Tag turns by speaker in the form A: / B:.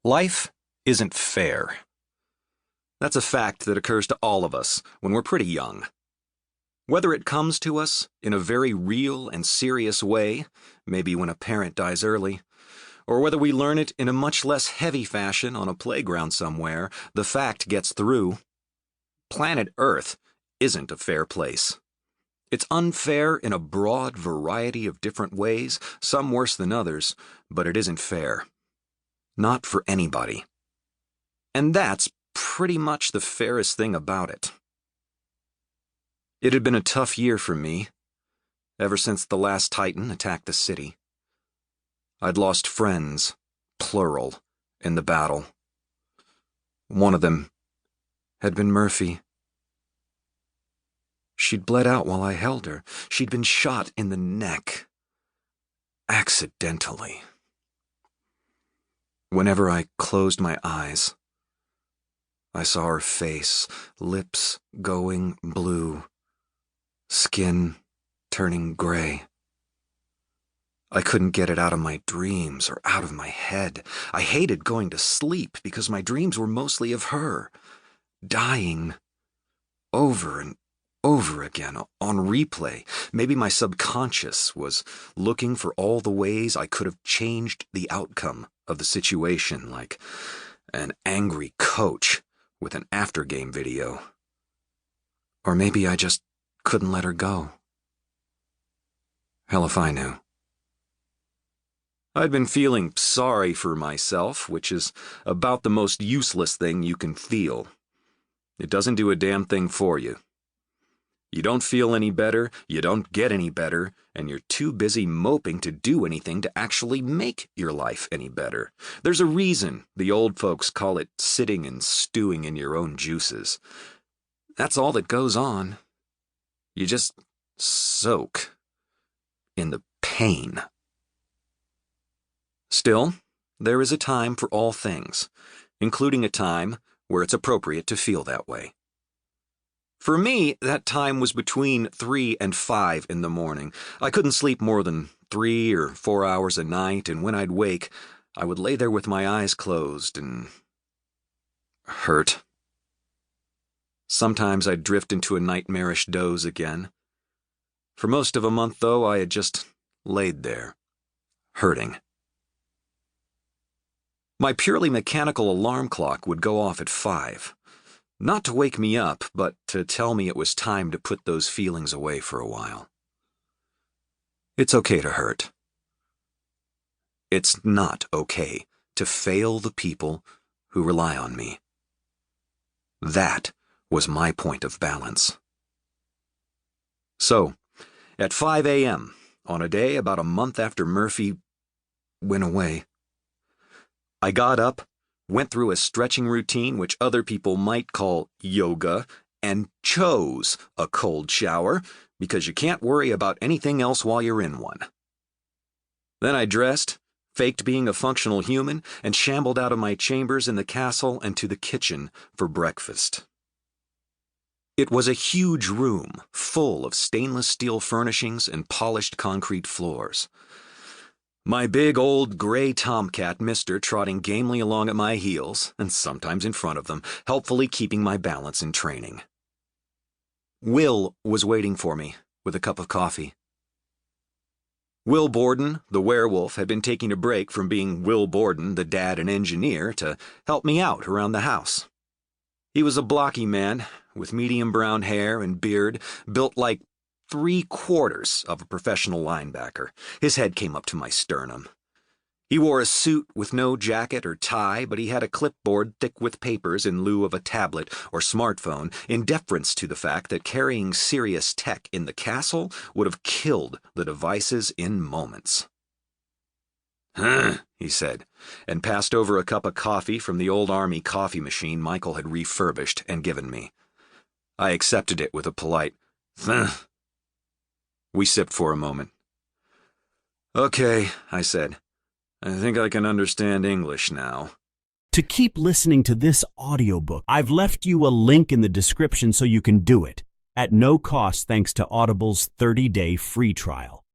A: Life isn't fair. That's a fact that occurs to all of us when we're pretty young. Whether it comes to us in a very real and serious way, maybe when a parent dies early, or whether we learn it in a much less heavy fashion on a playground somewhere, the fact gets through. Planet Earth isn't a fair place. It's unfair in a broad variety of different ways, some worse than others, but it isn't fair. Not for anybody. And that's pretty much the fairest thing about it. It had been a tough year for me, ever since the last Titan attacked the city. I'd lost friends, plural, in the battle. One of them had been Murphy. She'd bled out while I held her. She'd been shot in the neck. Accidentally. Whenever I closed my eyes, I saw her face, lips going blue, skin turning gray. I couldn't get it out of my dreams or out of my head. I hated going to sleep because my dreams were mostly of her, dying over and over again on replay. Maybe my subconscious was looking for all the ways I could have changed the outcome of the situation, like an angry coach with an after-game video. Or maybe I just couldn't let her go. Hell if I knew. I'd been feeling sorry for myself, which is about the most useless thing you can feel. It doesn't do a damn thing for you. You don't feel any better, you don't get any better, and you're too busy moping to do anything to actually make your life any better. There's a reason the old folks call it sitting and stewing in your own juices. That's all that goes on. You just soak in the pain. Still, there is a time for all things, including a time where it's appropriate to feel that way. For me, that time was between 3 and 5 in the morning. I couldn't sleep more than 3 or 4 hours a night, and when I'd wake, I would lay there with my eyes closed and hurt. Sometimes I'd drift into a nightmarish doze again. For most of a month, though, I had just laid there, hurting. My purely mechanical alarm clock would go off at 5. Not to wake me up, but to tell me it was time to put those feelings away for a while. It's okay to hurt. It's not okay to fail the people who rely on me. That was my point of balance. So, at 5 a.m., on a day about a month after Murphy went away, I got up, went through a stretching routine which other people might call yoga, and chose a cold shower because you can't worry about anything else while you're in one. Then I dressed, faked being a functional human, and shambled out of my chambers in the castle and to the kitchen for breakfast. It was a huge room full of stainless steel furnishings and polished concrete floors. My big old gray tomcat mister trotting gamely along at my heels, and sometimes in front of them, helpfully keeping my balance in training. Will was waiting for me, with a cup of coffee. Will Borden, the werewolf, had been taking a break from being Will Borden, the dad and engineer, to help me out around the house. He was a blocky man, with medium brown hair and beard, built like 3/4 of a professional linebacker. His head came up to my sternum. He wore a suit with no jacket or tie, but he had a clipboard thick with papers in lieu of a tablet or smartphone, in deference to the fact that carrying serious tech in the castle would have killed the devices in moments. "Huh," he said, and passed over a cup of coffee from the old army coffee machine Michael had refurbished and given me. I accepted it with a polite, "Huh." We sipped for a moment. "Okay," I said. "I think I can understand English now."
B: To keep listening to this audiobook, I've left you a link in the description so you can do it, at no cost thanks to Audible's 30-day free trial.